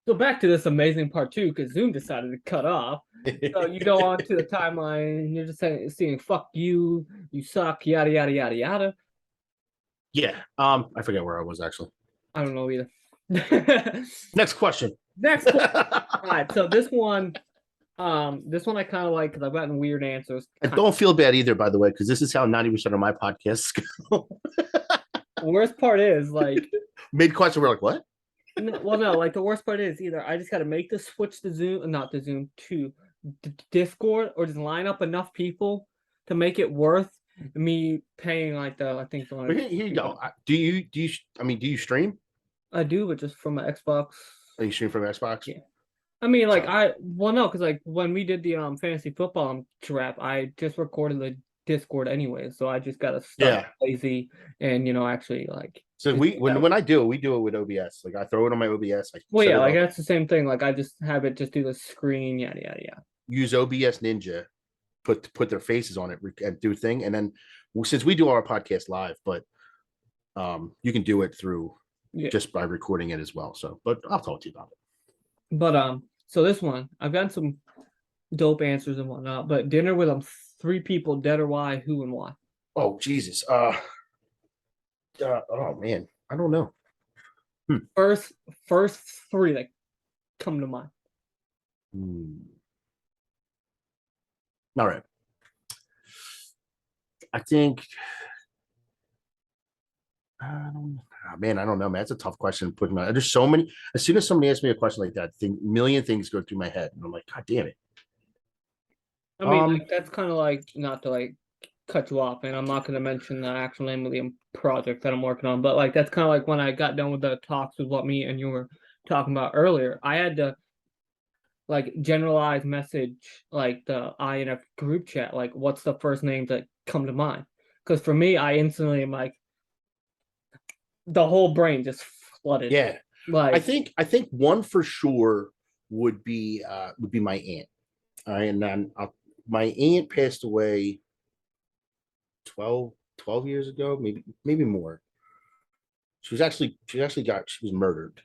So back to this amazing part two, because Zoom decided to cut off. So you go on to the timeline, and you're just seeing "fuck you, you suck," yada yada yada yada. Yeah. I forget where I was actually. I don't know either. Next question. Next question. All right, so this one I kind of like because I've gotten weird answers. And don't feel bad either, by the way, because this is how 90% of my podcasts go. Worst part is like, Mid question, we're like, what? well, no, like the worst part is either I just got to make the switch to Zoom, not to Zoom, to Discord, or just line up enough people to make it worth me paying like I think But here you go. Do you stream? I do, but just from my Xbox. Are you stream from Xbox? Yeah. I mean, like So well, no, because like when we did the fantasy football draft, I just recorded the Discord anyway, so I just gotta stop yeah. lazy and actually like So just we do it when that way. when I do it, we do it with OBS. Like I throw it on my OBS, I Well, set yeah, it like up, that's the same thing. Like I just have it just do the screen, yada yada yada. use OBS Ninja, put their faces on it and do thing. And then since we do our podcast live, but you can do it through Yeah. just by recording it as well. So, but I'll talk to you about it. But so this one, I've gotten some dope answers and whatnot. But dinner with three people, dead or why, who and why. Oh Jesus. Oh man, I don't know. First, first three that come to mind. All right. I think. I don't. Oh, man, I don't know, man. That's a tough question to put in my. There's so many. As soon as somebody asks me a question like that, I think million things go through my head, and I'm like, God damn it. I mean, Um. like that's kind of like not to like cut you off, and I'm not going to mention the actual name of the project that I'm working on, but like that's kind of like when I got done with the talks with what me and you were talking about earlier. I had to like generalized message like the INF group chat, like what's the first names that come to mind? Because for me, I instantly am like the whole brain just flooded. Yeah. I Like, think. I think one for sure would be my aunt. All right, and then my aunt passed away 12 years ago, maybe more. She was murdered.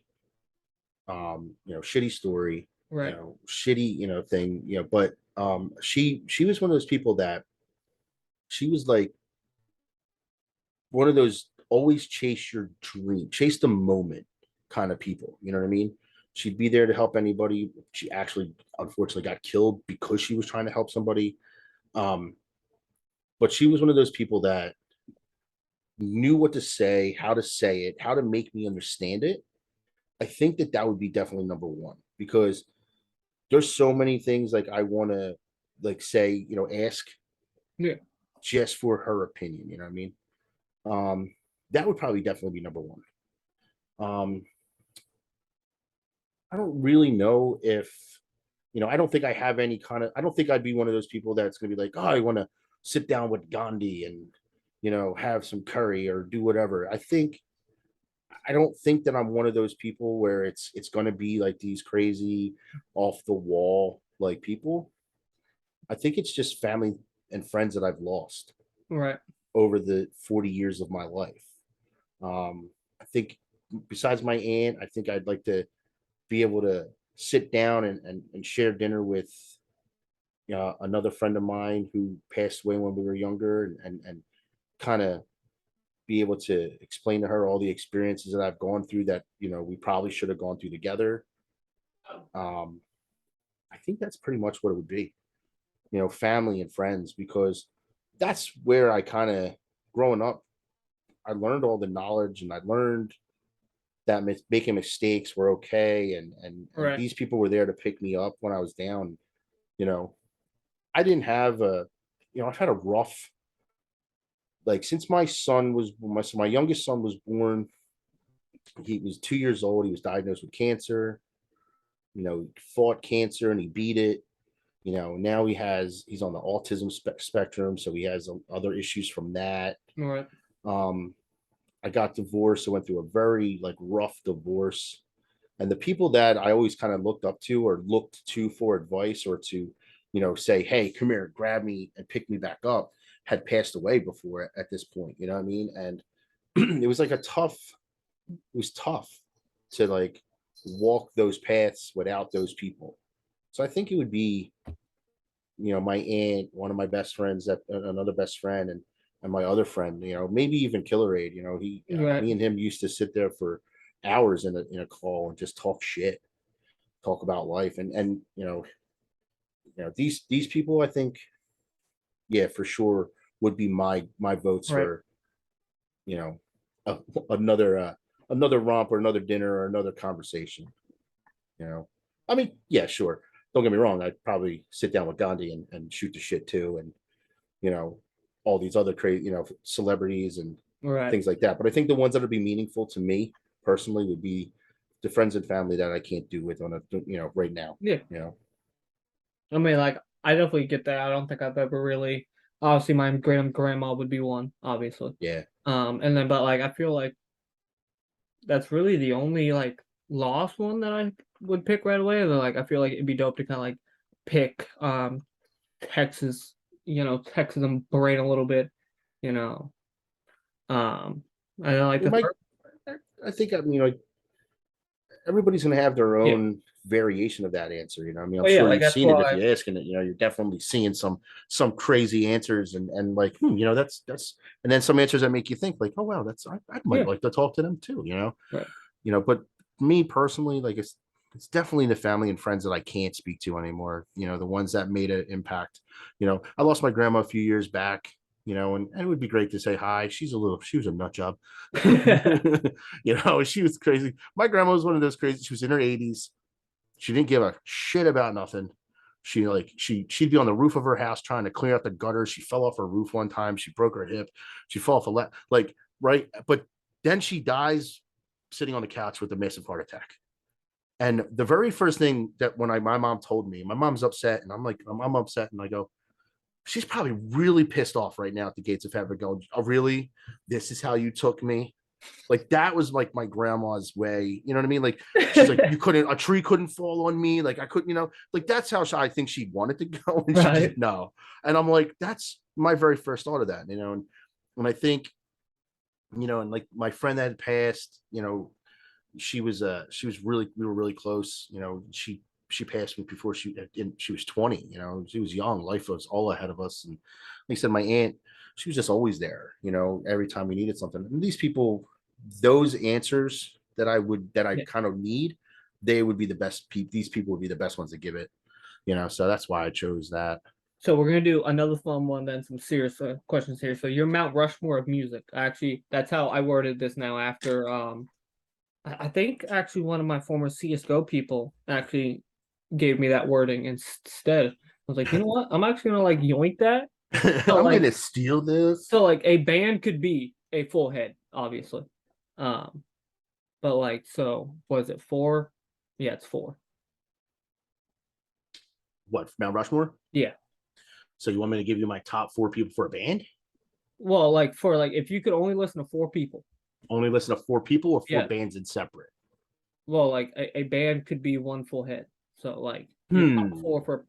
Shitty story, right, shitty, thing, but she was one of those people that she was like one of those always chase your dream, chase the moment kind of people. You know what I mean? She'd be there to help anybody. She actually unfortunately got killed because she was trying to help somebody. Um, but she was one of those people that knew what to say it, how to make me understand it. I think that would be definitely number one because there's so many things like I want to like say, ask yeah, just for her opinion. You know what I mean? Um, that would probably definitely be number one. Um, I don't really know if I don't think I have any kind of. I don't think I'd be one of those people that's going to be like, oh, I want to sit down with Gandhi and have some curry or do whatever. I don't think that I'm one of those people where it's going to be like these crazy off the wall like people. I think it's just family and friends that I've lost right, over the 40 years of my life. I think besides my aunt, I think I'd like to be able to sit down and share dinner with another friend of mine who passed away when we were younger and kind of be able to explain to her all the experiences that I've gone through that, we probably should have gone through together. Um, I think that's pretty much what it would be, family and friends, because that's where I kind of growing up, I learned all the knowledge and I learned that making mistakes were okay. And right, these people were there to pick me up when I was down. You know, I didn't have I've had a rough, like since my youngest son was born, he was 2 years old. He was diagnosed with cancer. He fought cancer and he beat it. Now he's on the autism spectrum, so he has other issues from that. right, Um, I got divorced. I went through a very like rough divorce, and the people that I always kind of looked up to or looked to for advice or to, say, hey, come here, grab me and pick me back up, had passed away before at this point. You know what I mean? And it was like it was tough to like walk those paths without those people. So I think it would be, my aunt, one of my best friends, that another best friend, and my other friend, maybe even Killer Aid. Right. Me and him used to sit there for hours in a call and just talk shit, talk about life, and these people, I think, yeah, for sure, would be my votes Right. for, you know a, another romp or another dinner or another conversation. You know, I mean, yeah, sure. Don't get me wrong. I'd probably sit down with Gandhi and shoot the shit too, and you know, all these other crazy, celebrities and Right. things like that. But I think the ones that would be meaningful to me personally would be the friends and family that I can't do with on a, right now. Yeah. You know, I mean, like, I definitely get that. I don't think I've ever really. Obviously, my grandma would be one, obviously. yeah. And then, but like, I feel like that's really the only like lost one that I would pick right away. And then, like, I feel like it'd be dope to kind of like pick Texas, Texas and brain a little bit, you know. I don't like It the might. first. I think, I mean, like, everybody's going to have their Yeah. own variation of that answer. I mean, I'm Oh yeah, sure like you've that's seen it if why. you're asking it. You're definitely seeing some crazy answers, and like, that's, and then some answers that make you think, like, oh wow, I might Yeah. like to talk to them too. Right. But me personally, like, it's definitely the family and friends that I can't speak to anymore. The ones that made an impact. I lost my grandma a few years back. And it would be great to say hi. She was a nut job. She was crazy. My grandma was one of those crazy. She was in her 80s. She didn't give a shit about nothing. She'd be on the roof of her house trying to clear out the gutters. She fell off her roof one time. She broke her hip. She fell off like, right. But then she dies sitting on the couch with a massive heart attack. And the very first thing that when my mom told me, my mom's upset, and I'm like, I'm upset, and I go, she's probably really pissed off right now at the gates of heaven, going, oh, really? This is how you took me? Like, that was like my grandma's way. You know what I mean? Like, she's like, a tree couldn't fall on me. Like, I couldn't, like, that's how I think she wanted to go. And she Right. didn't know. And I'm like, that's my very first thought of that, and I think, and like my friend that had passed, she was really, we were really close. She passed me before she was 20. She was young. Life was all ahead of us. And like I said, my aunt, she was just always there, every time we needed something. And these people, those answers that I Yeah. kind of need, they would be the best people. These people would be the best ones to give it, so that's why I chose that. So we're gonna do another fun one, then some serious questions here. So your Mount Rushmore of music. Actually, that's how I worded this now. After I think actually one of my former CS:GO people actually gave me that wording instead. I was like, you know what? I'm actually gonna like yoink that. So I'm like, gonna steal this. so like a band could be a full head, obviously. Um, but like, so was it four? Yeah, it's four. What, Mount Rushmore? Yeah. So you want me to give you my top four people for a band? Well, like for like if you could only listen to four people. Only listen to four people or four Yeah. bands in separate? Well, like a band could be one full head. So like your top Hmm. four for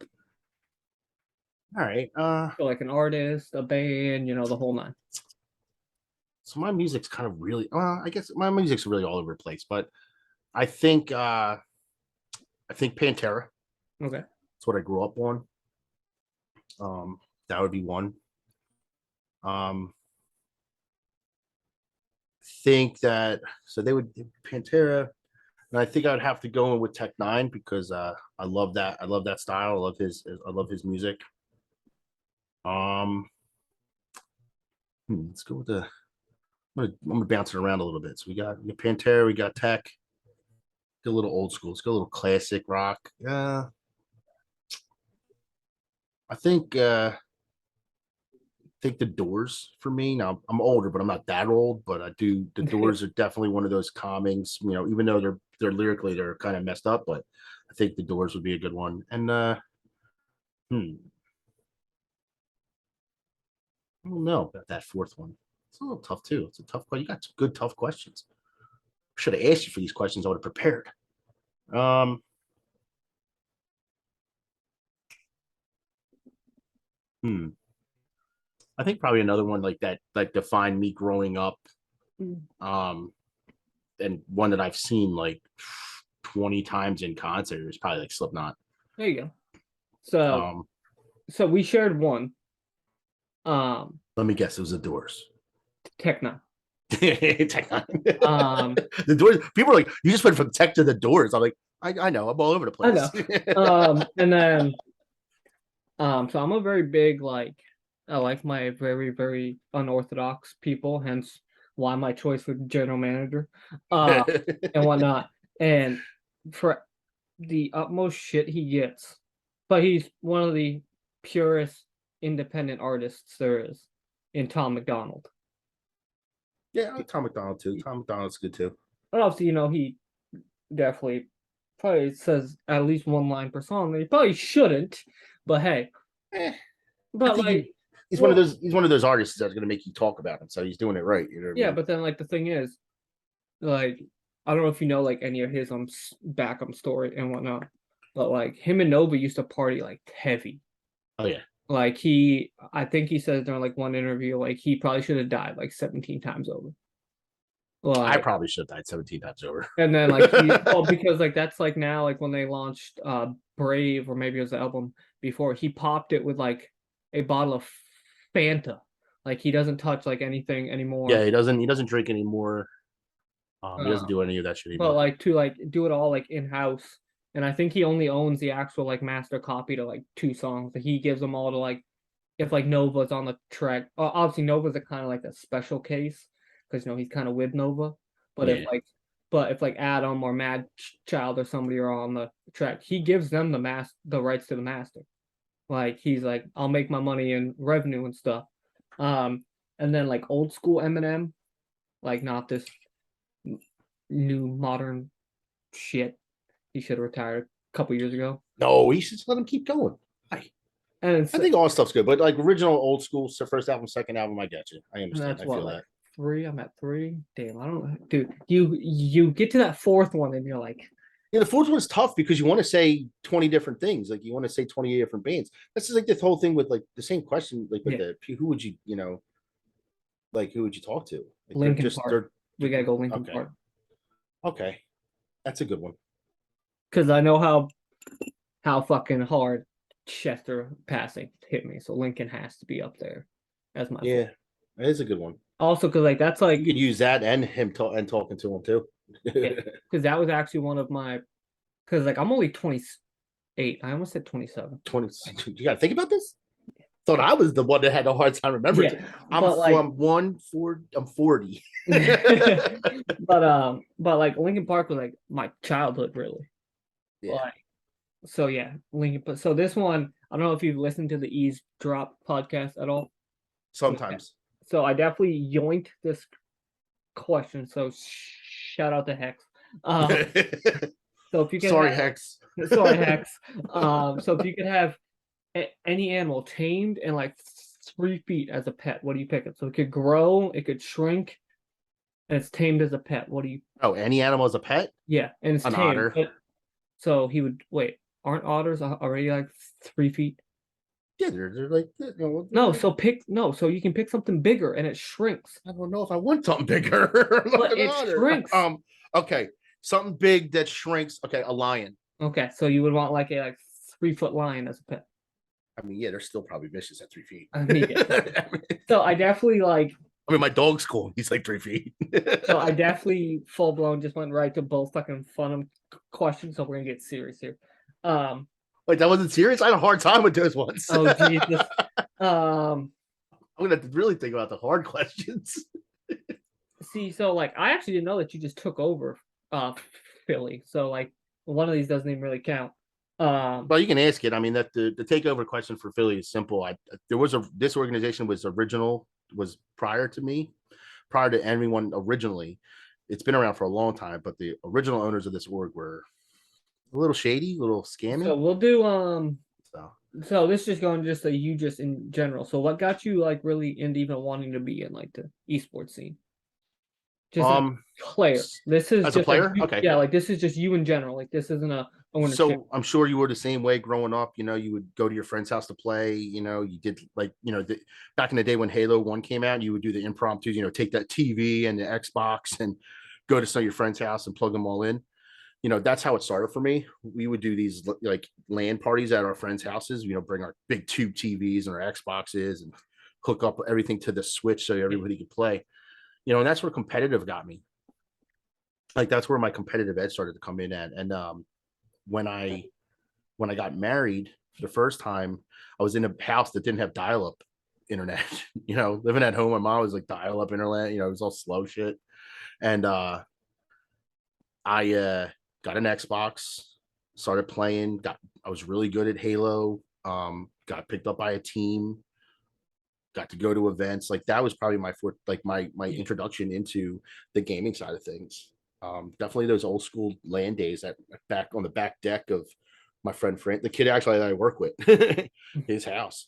All right. so like an artist, a band, the whole nine. So my music's kind of really, I guess my music's really all over the place, but I think I think Pantera. Okay. That's what I grew up on. That would be one. Um, think that so they would Pantera, and I think I'd have to go in with Tech Nine because I love that. I love that style. I love his music. Um, let's go with I'm gonna bounce it around a little bit. So we got Pantera, we got Tech. Get a little old school. Let's go a little classic rock. I think the Doors for me. Now I'm older, but I'm not that old. But I do. The Doors are definitely one of those calmings. Even though they're lyrically they're kind of messed up, but I think the Doors would be a good one. And hmm, I don't know about that fourth one. It's a little tough too. It's a tough question. You got some good tough questions. Should have asked you for these questions. I would have prepared. Um, hmm. I think probably another one like that, like defined me growing up. Um, and one that I've seen like 20 times in concert. It was probably like Slipknot. There you go. So Um, so we shared one. Let me guess, it was the Doors. Techno. Um, The Doors. People are like, you just went from Tech to the Doors. I'm like, I know, I'm all over the I place. know. And then so I'm a very big like I like my very, very unorthodox people, hence why my choice for general manager. Uh and whatnot. And for the utmost shit he gets, but he's one of the purest independent artists there is in Tom McDonald. Yeah, I like Tom McDonald too. Tom McDonald's good too. But obviously, he definitely probably says at least one line per song that he probably shouldn't, but hey. Eh, I But think like, he's one of well, those. He's one of those artists that's going to make you talk about him. So he's doing it right. You know what I yeah, mean? but then like the thing is, like, I don't know if you know like any of his back story and whatnot, but like him and Nova used to party like heavy. Oh yeah. Like I think he said during like one interview, like he probably should have died like 17 times over. I Like, probably should have died 17 times over. and then like well, because like that's like now like when they launched Brave, or maybe it was the album before, he popped it with like a bottle of Fanta. Like he doesn't touch like anything Yeah, anymore. he doesn't. He doesn't drink anymore. He doesn't Uh, do any of that shit but anymore. like to like do it all like in house. And I think he only owns the actual like master copy to like two songs. That he gives them all to like if like Nova's on the track. Obviously Nova's a kind of like a special case because he's kind of with Nova. But Yeah. if like Adam or Mad Child or somebody are on the track, he gives them the rights to the master. Like he's like, I'll make my money in revenue and stuff. Um, and then like old school Eminem, like not this new modern shit. He should have retired a couple years ago. No, we should let him keep going. And it's, I think all stuff's good, but like original, old school, so first album, second album, I get you. I and understand. that's I what feel like that. three. I'm at three. Damn, I don't, dude. You get to that fourth one and you're like, Yeah, the fourth one's tough because you want to say 20 different things. Like you want to say 28 different bands. That's just like this whole thing with like the same question, like with yeah, the who would you, like who would you talk to? Like Lincoln Park. We they're gotta go Lincoln okay. Park Okay. That's a good one. because I know how fucking hard Chester passing hit me. So Lincoln has to be up there as my fourth. Yeah, that is a good one. Also, because like that's You like could use that and him and talking to him too. yeah, because that was actually one of my because like I'm only 28. I almost said 27. 20. You gotta think about this. Thought I was the one that had a hard time remembering. Yeah, but like I'm 40. but like Lincoln Park was like my childhood really. Yeah. Like so yeah, Lincoln. But so this one, I don't know if you've listened to the Eavesdrop podcast at all. But yeah, Sometimes. so I definitely yoinked this question. So shout out to Hex. Um, so if you could Sorry, have, Hex. sorry Hex. So if you could have any animal tamed and like 3 feet as a pet, what do you pick it? So it could grow, it could shrink, and it's tamed as a pet. What do you? Oh, any animal as a pet? Yeah, and it's An tamed. otter. But so he would wait. Aren't otters already like 3 feet? Yeah, they're like, No, so pick no, so you can pick something bigger and it shrinks. I don't know if I want something bigger. Like But an it otter. shrinks. Okay. Something big that shrinks. Okay, a lion. Okay, so you would want like a 3 foot lion as a pet. I mean, yeah, they're still probably vicious at 3 feet. I mean, yeah. So I definitely like. I mean, my dog's cool. He's like 3 feet. So I definitely full blown just went right to both fucking fun questions. So we're gonna get serious here. Like that wasn't serious. I had a hard time with those ones. Oh Jesus. I'm gonna have to really think about the hard questions. See, so like I actually didn't know that you just took over Philly. So like one of these doesn't even really count. Well, you can ask it. I mean, that the takeover question for Philly is simple. This organization was prior to me, prior to anyone originally. It's been around for a long time, but the original owners of this org were a little shady, a little scammy. So we'll do So so this is just going just a you just in general. So what got you like really into even wanting to be in like the esports scene? Just a player. This is as a just player, like, okay. Yeah, like this is just you in general. Like this isn't a ownership. So I'm sure you were the same way growing up. You would go to your friend's house to play. You did like back in the day when Halo 1 came out, you would do the impromptus. Take that TV and the Xbox and go to some of your friend's house and plug them all in. that's how it started for me. We would do these like LAN parties at our friends' houses, bring our big tube TVs and our Xboxes and hook up everything to the Switch so everybody could play. And that's where competitive got me. Like that's where my competitive edge started to come in at. And when I when I got married for the first time, I was in a house that didn't have dial-up internet. Living at home, my mom was like dial-up internet. It was all slow shit. And I got an Xbox, started playing. I was really good at Halo. Got picked up by a team. Got to go to events. Like that was probably my introduction into the gaming side of things. Definitely those old school LAN days at back on the back deck of my friend Frank, the kid actually that I work with, his house.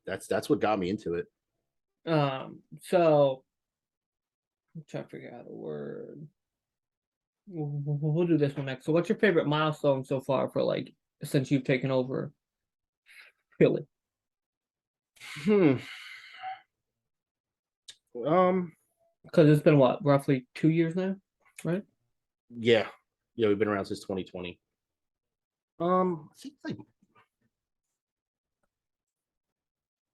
That's what got me into it. So I'm trying to figure out a word. We'll do this one next. So, what's your favorite milestone so far for like since you've taken over Philly? Hmm. Because it's been what, roughly 2 years now, right? Yeah, we've been around since 2020. I think like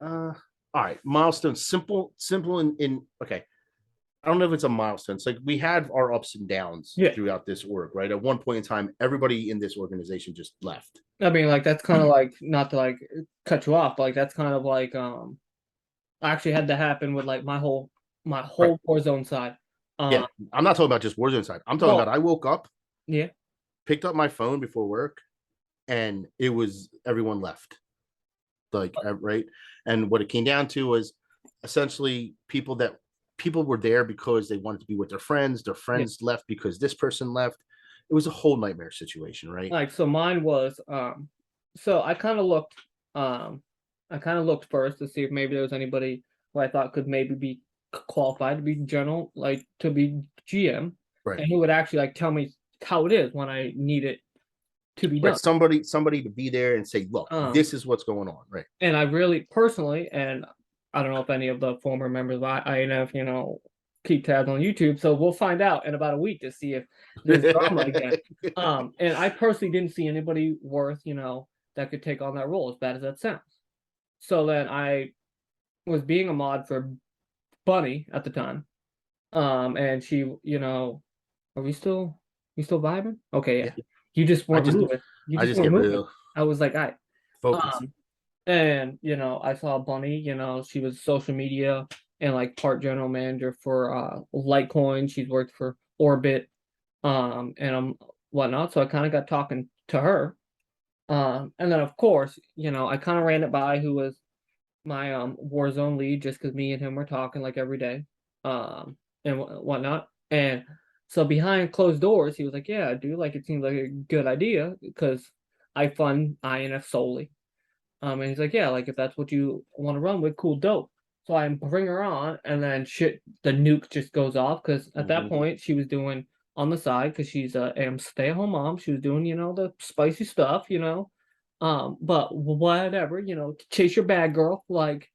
all right, milestone, simple in okay. I don't know if it's a milestone. It's like we had our ups and downs Yeah. throughout this work, right? At one point in time, everybody in this organization just left. I mean, like that's kind of like not to like cut you off, but like that's kind of like I actually had to happen with like my Right. whole Warzone side. Yeah. I'm not talking about just Warzone side. I'm talking Well, about I woke up, yeah, picked up my phone before work, and it was everyone left. Like right. And what it came down to was essentially people were there because they wanted to be with their yeah. friends left because this person left. It was a whole nightmare situation, right? Like so, mine was so um, I kind of looked first to see if maybe there was anybody who I thought could maybe be qualified to be general, like to be GM, Right. and who would actually like tell me how it is when I need it to be Right. done. Somebody to be there and say, look, Um, this is what's going on. Right. and I really personally, and I don't know if any of the former members of INF, keep tabs on YouTube, so we'll find out in about a week to see if there's drama again. And I personally didn't see anybody worth, that could take on that role, as bad as that sounds. So then I was being a mod for Bunny at the time. And she, are we still vibing? Okay, yeah. Yeah. You just I weren't just moving. You I just just weren't get moving. real I was like, I focused. um and I saw Bunny, she was social media and like part general manager for Litecoin. She's worked for Orbit, and whatnot. So I kind of got talking to her. And then of course, I kind of ran it by who was my Warzone lead, just because me and him were talking like every day, and whatnot. And so behind closed doors, he was like, "Yeah, dude, like it seems like a good idea because I fund INF solely." And he's like, "Yeah, like if that's what you want to run with, cool, dope." So I bring her on, and then shit, the nuke just goes off because at that Mm-hmm. point she was doing on the side because she's a stay-at-home mom. She was doing, the spicy stuff, but whatever, chase your bag, girl. Like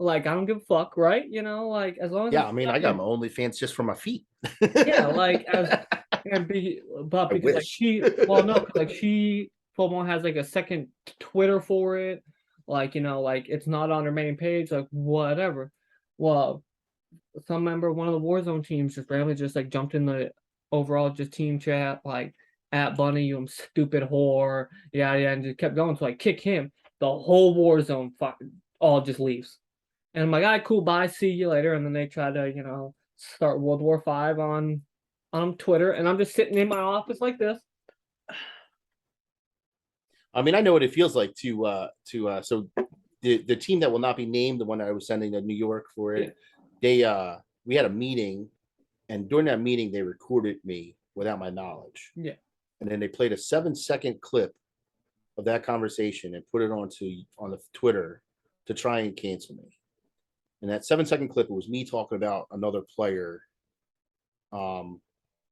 I don't give a fuck, right? Like as long as Yeah, it's I mean, I got my OnlyFans just for my feet. yeah, like as and be but I because like wish. she well no, 'cause, like she FOMO has like a second Twitter for it, like like it's not on her main page, like whatever. Well, some member of one of the Warzone teams just randomly just like jumped in the overall just team chat, like at Bunny, you stupid whore, yeah, and just kept going. So I kick him, the whole Warzone all just leaves. And I'm like, all right, cool, bye, see you later. And then they try to, start World War V on Twitter, and I'm just sitting in my office like this. I mean, I know what it feels like to so the team that will not be named, the one that I was sending to New York for Yeah, it, they we had a meeting, and during that meeting they recorded me without my knowledge. yeah, And then they played a 7-second clip of that conversation and put it on the Twitter to try and cancel me. And that 7-second clip, it was me talking about another player, um,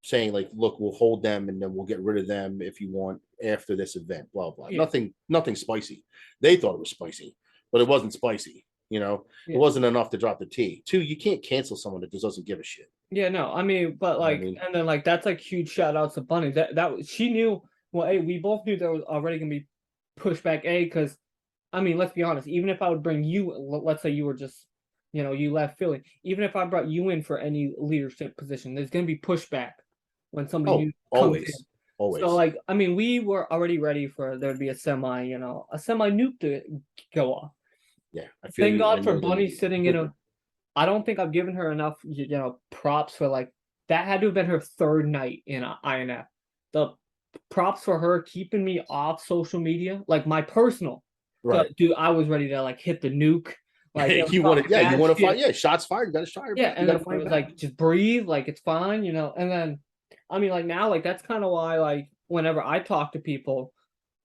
saying like, "Look, we'll hold them, and then we'll get rid of them if you want after this event." Blah blah. yeah. Nothing spicy. They thought it was spicy, but it wasn't spicy. It Yeah. wasn't enough to drop the T. Two, you can't cancel someone that just doesn't give a shit. Yeah, no, I mean, but You know what I like, mean? and then like that's like huge shout outs to Bunny. She knew. Well, hey, we both knew there was already gonna be pushback. Because I mean, let's be honest. Even if I would bring you, let's say you were just, you left Philly. Even if I brought you in for any leadership position, there's gonna be pushback when somebody Oh, new comes in. always, So always. like, I mean, we were already ready for there to be a semi nuke to go off. Yeah, I feel Thank you. I God for know Bunny the. sitting in a. I don't think I've given her enough, props for like that had to have been her third night in INF. The props for her keeping me off social media, like my personal, Right. dude, I was ready to like hit the nuke, like it was You want to, talking yeah, you mad want to fight. shit. Yeah, shots fired. You got to fire Yeah, back. You and got then to it fight was back. like just breathe, like it's fine, and then I mean like now like that's kind of why like whenever I talk to people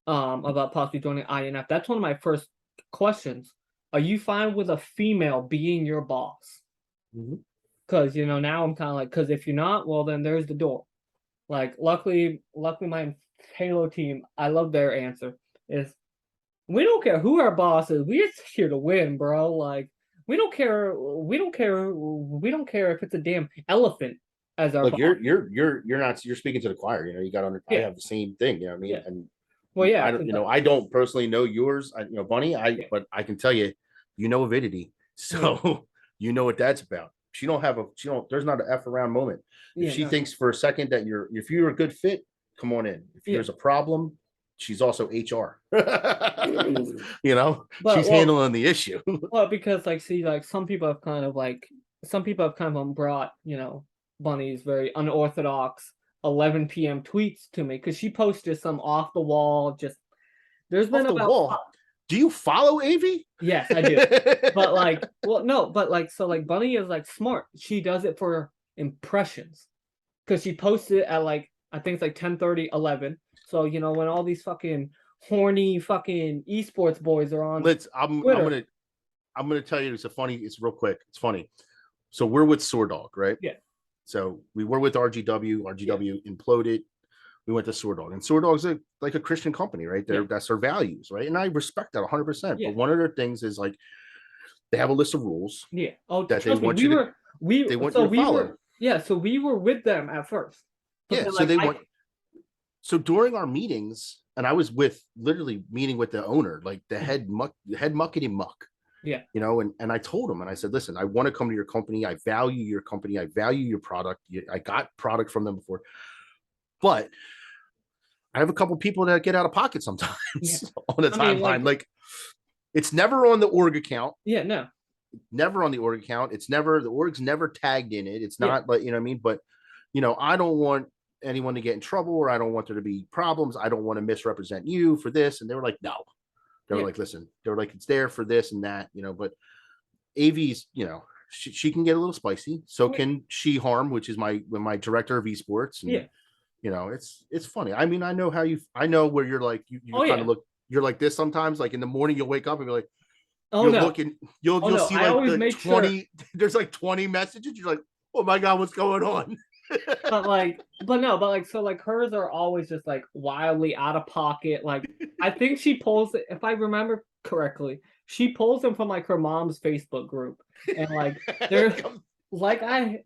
about possibly joining INF, that's one of my first questions. Are you fine with a female being your boss? Mhm. Because now I'm kind of like, because if you're not, well then there's the door. Like luckily my Halo team, I love their answer is we don't care who our boss is, we're just here to win, bro. Like we don't care if it's a damn elephant as our Look, boss. you're not, you're speaking to the choir. You got under. I Yeah, have the same thing. You know what I mean? yeah. And Well, yeah, I don't, I don't personally know yours. Bunny. yeah, But I can tell you, avidity. yeah, So you know what that's about. She don't. There's not an F around moment. If yeah, she no, thinks for a second that if you're a good fit, come on in. If yeah. there's a problem, she's also HR. But She's handling the issue. well, because like, see, like some people have kind of brought Bunny's very unorthodox 11 p.m. tweets to me because she posted some off the wall. Just there's been Off the about wall. Do you follow Avi? yes, I do, but like, well, no, but like, so like Bunny is like smart. She does it for impressions because she posted at like I think it's like 10:30, 11. So when all these fucking horny fucking esports boys are on Let's. Twitter. I'm gonna tell you. It's real quick. It's funny. So we're with Sword Dog, right? Yeah, So we were with RGW. yeah, RGW imploded. We went to Sword Dog, and Sword Dog's like a Christian company, right? yeah, That's their values, right? And I respect that 100%. yeah. But one of their things is like they have a list of rules Yeah. Oh, that they trust me, want you to follow. so we were with them at first. But Yeah. then So like they I want. So during our meetings, and I was literally meeting with the owner, like the head muckety muck. yeah. And I told him, and I said, listen, I want to come to your company. I value your company. I value your product. I got product from them before, but I have a couple people that get out of pocket sometimes Yeah. on the I mean timeline. like Like it's never on the org account, yeah, no. never on the org account. It's never, the org's never tagged in it. It's Yeah. not like, what I mean? But, I don't want anyone to get in trouble, or I don't want there to be problems. I don't want to misrepresent you for this. And they were like, no, they were Yeah. like, listen, they were like, it's there for this and that, but AV's, she can get a little spicy. So can She Harm, which is my director of esports. And, Yeah. it's funny. I mean, I know where you're like, you Oh kind of yeah. look, you're like this sometimes, like in the morning, you'll wake up and be like, Oh you'll no. look and Oh you'll no. see I like always the make sure 20, there's like 20 messages. You're like, oh my God, what's going on? but no, but like so like hers are always just like wildly out of pocket. Like I think she pulls it if I remember correctly, she pulls them from like her mom's Facebook group. And like they're like I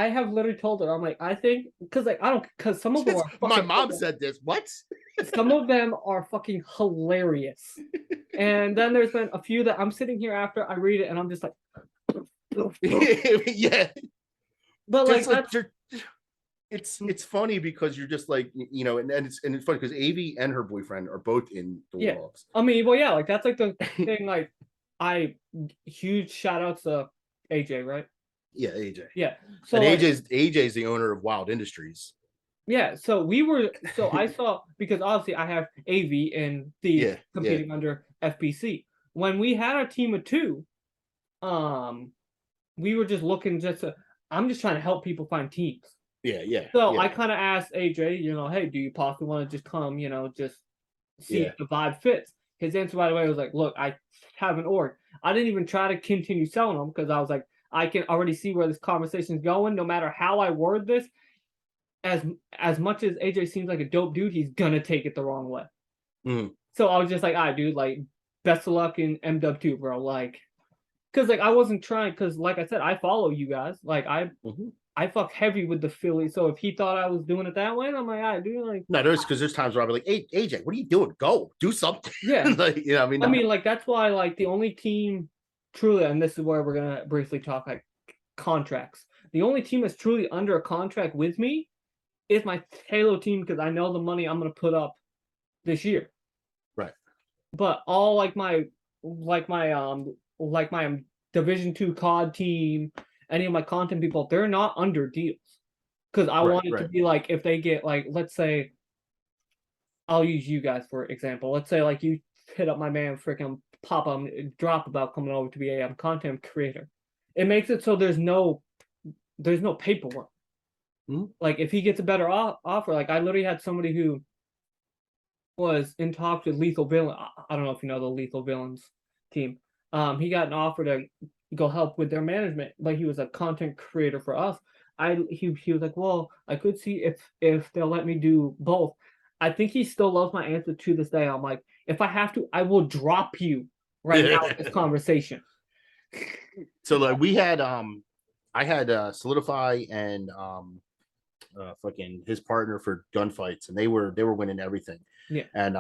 have literally told her, I'm like, I think because like I don't because some of them are My fucking mom said this. What? some of them are fucking hilarious. And then there's been a few that I'm sitting here after I read it and I'm just like Yeah. but Just like like that's it's funny because you're just like, and it's funny because AV and her boyfriend are both in the yeah. logs. I mean, well, yeah, like that's like the thing. Like, I huge shout outs to AJ, right? Yeah, AJ. Yeah. So And like, AJ's the owner of Wild Industries. yeah. So I saw because obviously I have AV and Thieves Yeah, yeah, competing under FBC. When we had a team of two, um, we were just looking I'm just trying to help people find teams. yeah, yeah, So I yeah, kind of asked AJ, hey, do you possibly want to just come, just see yeah. if the vibe fits? His answer right away was like, look, I have an org. I didn't even try to continue selling them because I was like, I can already see where this conversation is going. No matter how I word this, as much as AJ seems like a dope dude, he's gonna take it the wrong way. Mm. So I was just like, all right, dude, like, best of luck in MW2, bro. Like, because like I wasn't trying because like I said, I follow you guys. Like Mhm. I fuck heavy with the Philly. So if he thought I was doing it that way, I'm like, I do like No, there's because there's times where I'll be like, hey, AJ, what are you doing? Go do something. yeah. Like, I mean, I mean, like that's why like the only team truly, and this is where we're gonna briefly talk like contracts. The only team that's truly under a contract with me is my Halo team because I know the money I'm gonna put up this year. right. But all like my Division 2 COD team, any of my content people, they're not under deals because I Right, want it to right. be like if they get like let's say I'll use you guys for example. Let's say like you hit up my man freaking Papa drop about coming over to be a content creator. It makes it so there's no paperwork. Mhm. Like if he gets a better offer, like I literally had somebody who was in talks with Lethal Villain. I don't know if you know the Lethal Villains team. He got an offer to go help with their management, but he was a content creator for us. He was like, well, I could see if they'll let me do both. I think he still loves my answer to this day. I'm like, if I have to, I will drop you right now in this conversation. So like we had I had Solidify and fucking his partner for gunfights, and they were winning everything. Yeah, And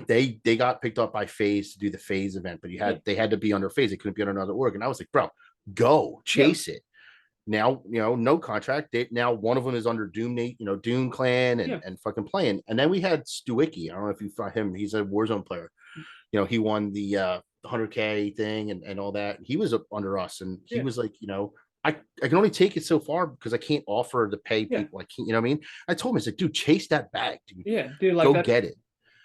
they got picked up by FaZe to do the FaZe event, but yeah, they had to be under FaZe. They couldn't be under another org. And I was like, bro, go yeah, chase it. Now, no contract. Now one of them is under Doom Clan yeah, and fucking playing. And then we had Stuicki. I don't know if you saw him. He's a Warzone player. He won the 100K thing and all that. He was up under us, and he yeah, was like, I can only take it so far because I can't offer to pay yeah, people. I can't, you know what I mean? I told him, I said, dude, chase that bag, dude. yeah, dude. Like Go that. get it.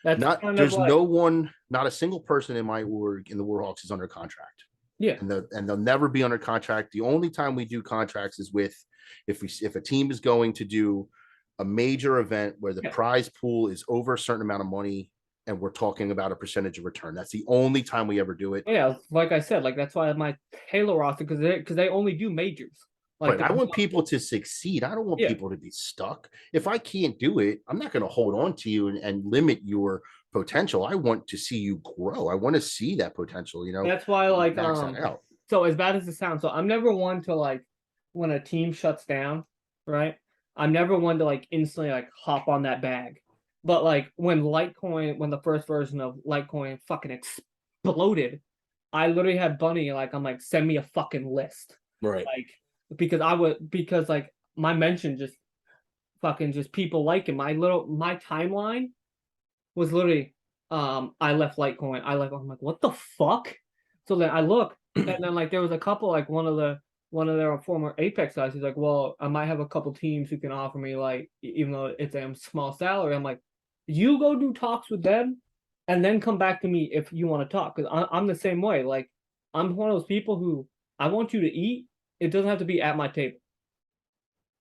That's Not kind of there's like no one, not a single person in my org in the Warhawks is under contract. yeah, And they'll never be under contract. The only time we do contracts is with if a team is going to do a major event where the yeah. prize pool is over a certain amount of money and we're talking about a percentage of return. That's the only time we ever do it. Yeah, like I said, like that's why my Halo roster because they only do majors. Like But I there's want no, people to succeed. I don't want yeah, people to be stuck. If I can't do it, I'm not going to hold on to you and limit your potential. I want to see you grow. I want to see that potential, that's why like max that out. so as bad as it sounds, so I'm never one to like when a team shuts down, right? I'm never one to like instantly like hop on that bag. But like when the first version of Litecoin fucking exploded, I literally had Bunny like I'm like send me a fucking list. Right. Like because like my mention just fucking just people liking my timeline was literally I left Litecoin. I'm like, what the fuck? So then I look and then like there was a couple like one of their former Apex guys. He's like, well, I might have a couple teams who can offer me like even though it's a small salary. I'm like, you go do talks with them and then come back to me if you want to talk because I'm the same way. Like I'm one of those people who I want you to eat. It doesn't have to be at my table.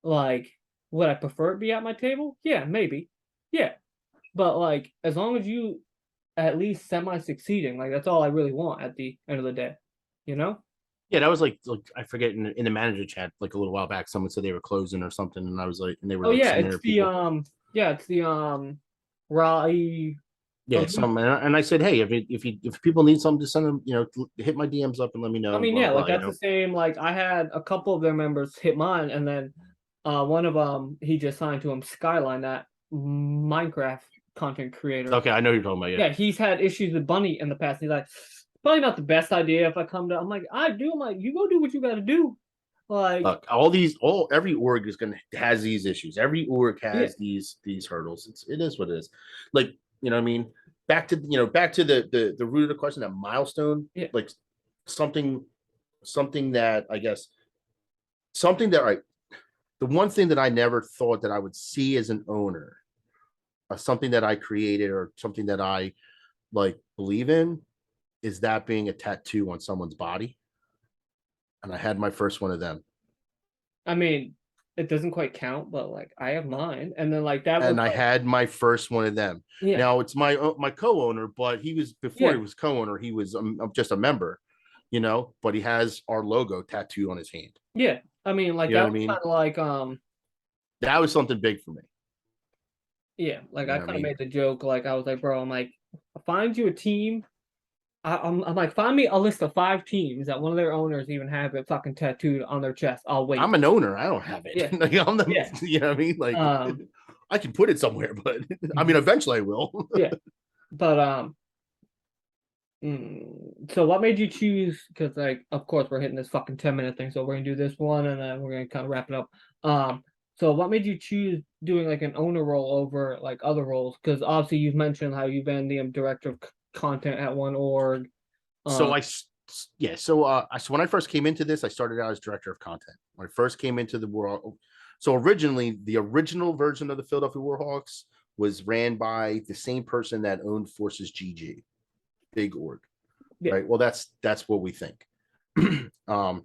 Like, would I prefer it be at my table? Yeah, maybe. Yeah. But like as long as you at least semi succeeding, like that's all I really want at the end of the day. You know? Yeah, that was like I forget in the manager chat like a little while back. Someone said they were closing or something, and I was like, and they were Oh like yeah, sending it's their the people. Raleigh. Yeah, some, and I said, hey, if people need something to send them, hit my DMs up and let me I know. mean, Blah yeah, like blah. that's the same. Like I had a couple of their members hit mine, and then one of them he just signed to him Skyline, that Minecraft content creator. Okay, I know who you're talking about. Yeah. Yeah, he's had issues with Bunny in the past. He's like, probably not the best idea if I come to. I'm like, I do. I'm like, you go do what you got to do. Like, Look, every org has these issues. Every org yeah, has these hurdles. It is what it is. Like, what I mean, back to the root of the question, that milestone, yeah, like something that I guess something that I the one thing that I never thought that I would see as an owner, something that I created or something that I like believe in, is that being a tattoo on someone's body. And I had my first one of them. I mean, it doesn't quite count, but like I have mine, and then like that was And I like, had my first one of them. yeah, Now it's my co-owner, but he was before yeah, he was co-owner, he was just a member, but he has our logo tattooed on his hand. yeah. I mean, like You know that what I was kind mean? of like That was something big for me. yeah, like You I know what I kind of mean? made the joke, like I was like, bro, I'm like, find you a team. I'm like, find me a list of 5 teams that one of their owners even have it fucking tattooed on their chest. I'll wait. I'm an owner. I don't have it. Yeah, Like, I'm the, yeah. you know what I mean? Like, Um, I can put it somewhere, but I mean, eventually I will. yeah. But so what made you choose? Because like, of course, we're hitting this fucking 10-minute thing, so we're gonna do this one, and then we're gonna kind of wrap it up. So what made you choose doing like an owner role over like other roles? Because obviously you've mentioned how you've been the director of content at one org. So Um, yeah. So when I first came into this, I started out as director of content. When I first came into the world, so originally the original version of the Philadelphia Warhawks was ran by the same person that owned Forces GG, big org, yeah, right? Well, that's what we think. um,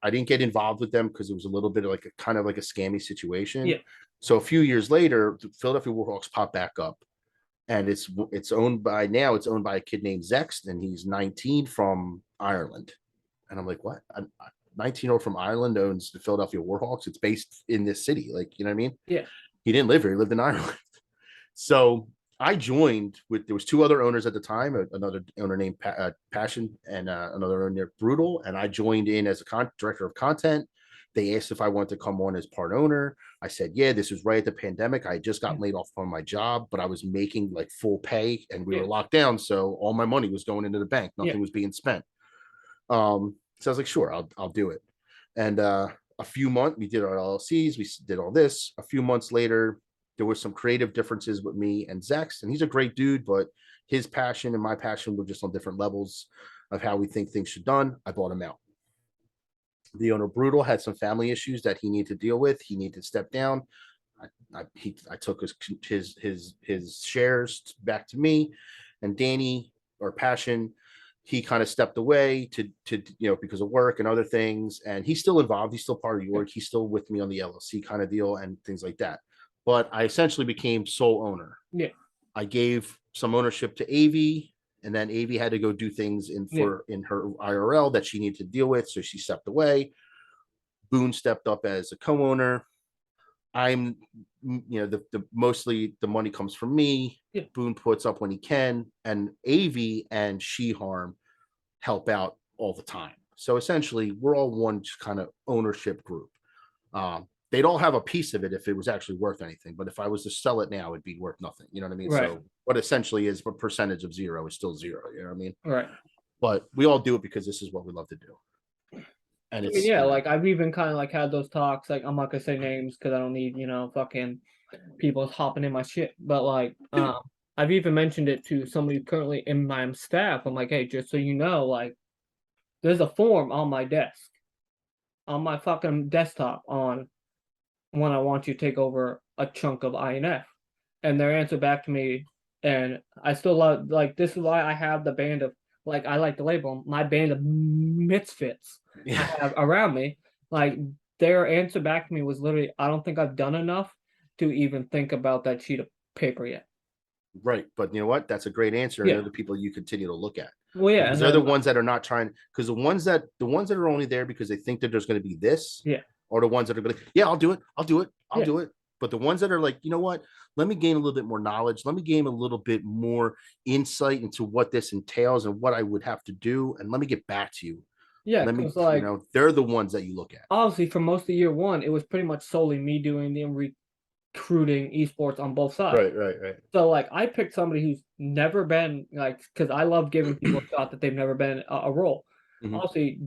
I didn't get involved with them because it was a little bit of like a kind of like a scammy situation. yeah, So a few years later, the Philadelphia Warhawks popped back up, and it's owned by now it's owned by a kid named Zext, and he's 19 from Ireland. And I'm like, what? 19-year-old from Ireland owns the Philadelphia Warhawks. It's based in this city, like, you know what I mean? yeah, He didn't live here; he lived in Ireland. So I joined with there was two other owners at the time, another owner named Passion and another owner Brutal, and I joined in as a director of content. They asked if I wanted to come on as part owner. I said, yeah, this was right at the pandemic. I had just yeah, gotten laid off from my job, but I was making like full pay and we yeah, were locked down. So all my money was going into the bank. yeah, Nothing was being spent. So I was like, sure, I'll do it. And a few months, we did our LLCs, we did all this. A few months later, there was some creative differences with me and Zex, and he's a great dude, but his passion and my passion were just on different levels of how we think things should done. I bought him out. The owner Brutal had some family issues that he needed to deal with. He needed to step down. I took his shares back to me, and Danny or Passion, he kind of stepped away to because of work and other things, and he's still involved. He's still part of the org. He's still with me on the LLC kind of deal and things like that. But I essentially became sole owner. yeah, I gave some ownership to Avi, and then Avi had to go do things yeah, in her IRL that she needed to deal with, so she stepped away. Boone stepped up as a co-owner. I'm, the mostly the money comes from me. yeah. Boone puts up when he can, and Avi and She Harm help out all the time. So essentially, we're all one kind of ownership group. They'd all have a piece of it if it was actually worth anything. But if I was to sell it now, it'd be worth nothing. You know what I mean? Right, So what essentially is a percentage of zero is still zero. You know what I mean? right. But we all do it because this is what we love to do. And I mean, it's, yeah, like I've even kind of like had those talks. Like I'm not gonna say names because I don't need fucking people hopping in my shit. But like, I've even mentioned it to somebody currently in my staff. I'm like, hey, just so you know, like, there's a form on my desk, on my fucking desktop, on when I want you to take over a chunk of INF, and their answer back to me, and I still love like this is why I have the band of like I like to label them, my band of misfits I yeah. have around me. Like their answer back to me was literally, I don't think I've done enough to even think about that sheet of paper yet. Right. But you know what? That's a great answer. And Yeah. they're the people you continue to look at Well, yeah, because and they're the then ones that are not trying. Because the ones that are only there because they think that there's going to be this, yeah, or the ones that are going to, yeah, I'll do it. I'll do it. I'll yeah, do it. But the ones that are like, you know what? Let me gain a little bit more knowledge. Let me gain a little bit more insight into what this entails and what I would have to do. And let me get back to you. yeah, Let me, because like they're the ones that you look at. obviously for most of year one, it was pretty much solely me doing the recruiting esports on both sides. Right. So like I picked somebody who's never been like because I love giving people a shot that they've never been a role. Mm-hmm. Obviously,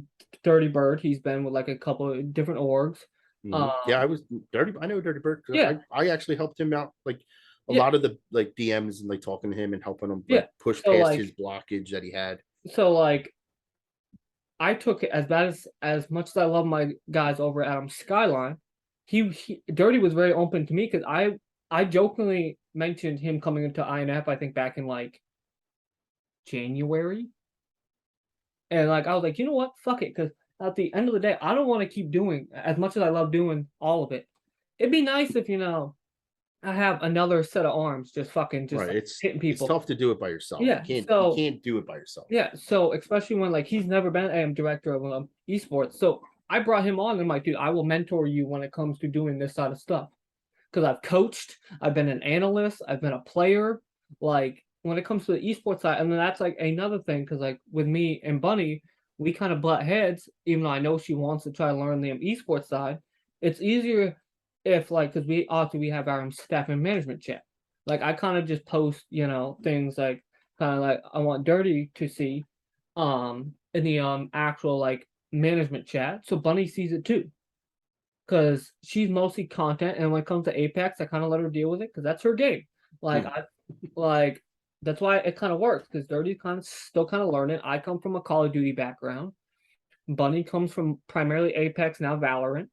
Dirty Bird, he's been with like a couple of different orgs. Mm-hmm. Yeah, I was Dirty. I know Dirty Bird. Yeah, I actually helped him out like a yeah, lot of the like DMs and like talking to him and helping him yeah. like push So past like his blockage that he had. so I took it as bad as much as I love my guys over at Skyline. He Dirty was very open to me because I jokingly mentioned him coming into INF. I think back in like January. And like I was like, you know what? Fuck it. Because at the end of the day, I don't want to keep doing as much as I love doing all of it. It'd be nice if I have another set of arms just fucking just Right. like, hitting It's people. tough to do it by yourself. Yeah. You So can't do it by yourself. yeah. So especially when like he's never been director of esports. So I brought him on and I'm like, dude, I will mentor you when it comes to doing this side of stuff. Because I've coached, I've been an analyst, I've been a player. Like when it comes to the esports side, and then that's like another thing because like with me and Bunny, we kind of butt heads. Even though I know she wants to try to learn the esports side, it's easier if like because we obviously we have our staff and management chat. Like I kind of just post things like kind of like I want Dirty to see, in the actual like management chat, so Bunny sees it too. Because she's mostly content, and when it comes to Apex, I kind of let her deal with it because that's her game. Like Hmm. I like that's why it kind of works because Dirty's kind of still kind of learning. I come from a Call of Duty background. Bunny comes from primarily Apex, now Valorant,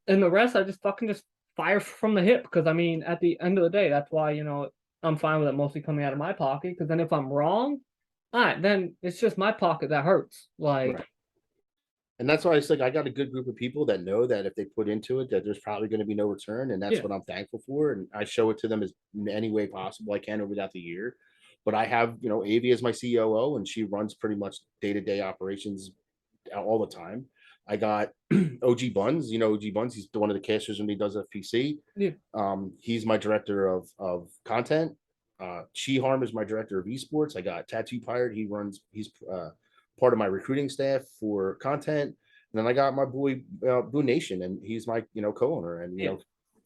and the rest I just fucking just fire from the hip because I mean at the end of the day that's why I'm fine with it mostly coming out of my pocket because then if I'm wrong, all right, then it's just my pocket that hurts. Like Right. And that's why it's like I got a good group of people that know that if they put into it, that there's probably going to be no return, and that's yeah, what I'm thankful for. And I show it to them as any way possible I can over that the year. But I have, Avi as my COO, and she runs pretty much day to day operations all the time. I got OG Buns, OG Buns. He's one of the casters when he does FPC. yeah, He's my director of content. Chi Harm is my director of esports. I got Tattoo Pirate. He's part of my recruiting staff for content. And then I got my boy Boo Nation, and he's my co-owner. And yeah,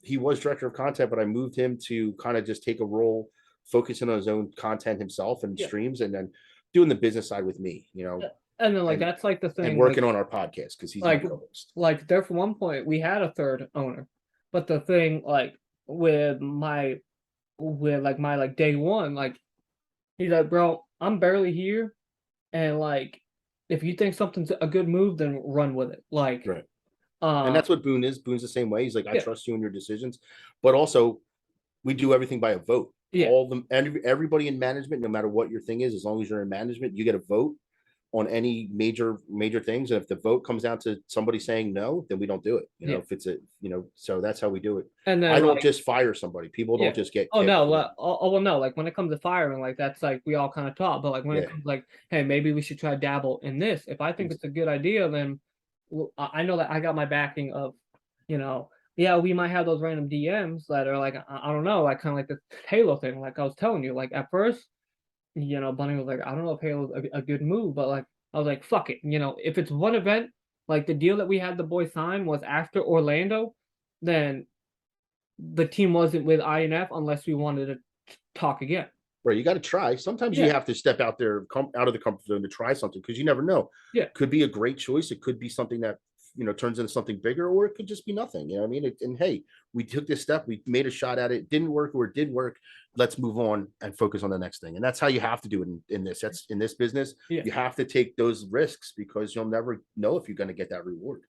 he was director of content, but I moved him to kind of just take a role, focusing on his own content himself and yeah. streams, and then doing the business side with me. And then like And that's like the and thing, working on our podcast because he's my like co-host. like there for one point we had a third owner, but the thing like with like my like day one, like he's like, bro, I'm barely here, and like if you think something's a good move, then run with it. Like, Right. And uh, that's what Boone is. Boone's the same way. He's like, I yeah, trust you in your decisions, but also we do everything by a vote. yeah, All the everybody in management, no matter what your thing is, as long as you're in management, you get a vote on any major things. And if the vote comes down to somebody saying no, then we don't do it. yeah, If it's so that's how we do it. and I then don't like just fire somebody. People yeah. don't just get Oh kicked no, for well, well, no. Like when it comes to firing, like that's like we all kind of talk. But like when it yeah. comes like, hey, maybe we should try dabble in this. If I think it's a good idea, then I know that I got my backing of, yeah, we might have those random DMs that are like, I don't know, like kind of like the Halo thing. Like I was telling you, like at first, Bunny was like, I don't know if Halo's a good move, but like I was like, fuck it. If it's one event, like the deal that we had the boys sign was after Orlando, then the team wasn't with INF unless we wanted to talk again. Right, you got to try. Sometimes you Yeah, have to step out there, come out of the comfort zone to try something because you never know. yeah, Could be a great choice. It could be something that turns into something bigger, or it could just be nothing. You know what I mean? And hey, we took this step, we made a shot at it. It didn't work, or it did work. Let's move on and focus on the next thing. And that's how you have to do it in this. That's in this business. yeah. You have to take those risks because you'll never know if you're going to get that reward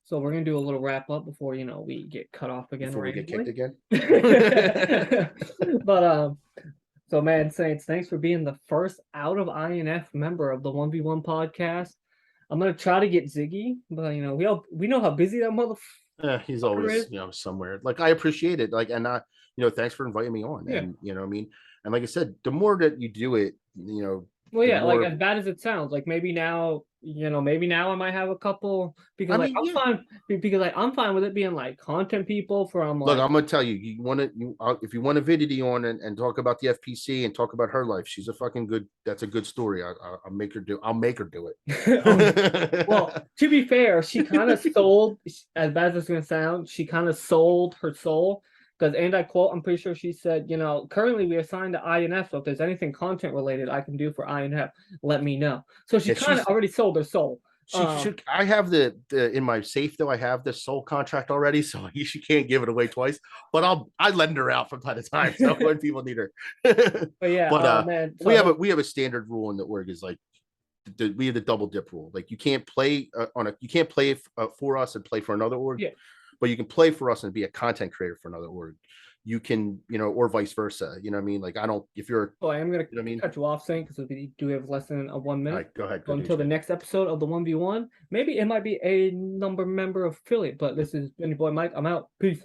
So we're gonna do a little wrap up before we get cut off again before we get randomly. kicked again. But so man, Saints, thanks for being the first out of INF member of the 1v1 podcast. I'm gonna try to get Ziggy, but we know how busy that Yeah, he's motherfucker always, is. somewhere. Like I appreciate it. Like, and thanks for inviting me on. Yeah. And what I mean, and like I said, the more that you do it, Well, the yeah, like as more. bad as it sounds, like maybe now I might have a couple because I like mean, I'm yeah. fine because like I'm fine with it being like content people from Look, like I'm gonna tell you, if you want a Vidity on and talk about the FPC and talk about her life, she's a fucking good. That's a good story. I'll make her do. I'll make her do well, it. to be fair, she kind of sold, as bad as it's gonna sound, she kind of sold her soul because, and I quote, I'm pretty sure she said, currently we are signed to INF, so if there's anything content related I can do for INF, let me know. So she Yeah, kind of already sold her soul. she should. I have the in my safe though. I have the soul contract already, so she can't give it away twice. But I lend her out from time to time. So when people need her, But yeah, but man, we so we have a standard rule in the org is like we have the double dip rule. Like you can't play you can't play for us and play for another org, yeah. but you can play for us and be a content creator for another org. You can or vice versa. You know what I mean? Like I don't if you're Oh, I am gonna you know what I mean. cut you off, Saint, because we do have less than a 1 minute. All right, go ahead. So Go do until the shit. next episode of the 1v1, maybe it might be a member affiliate, but this is your boy Mike. I'm out. Peace.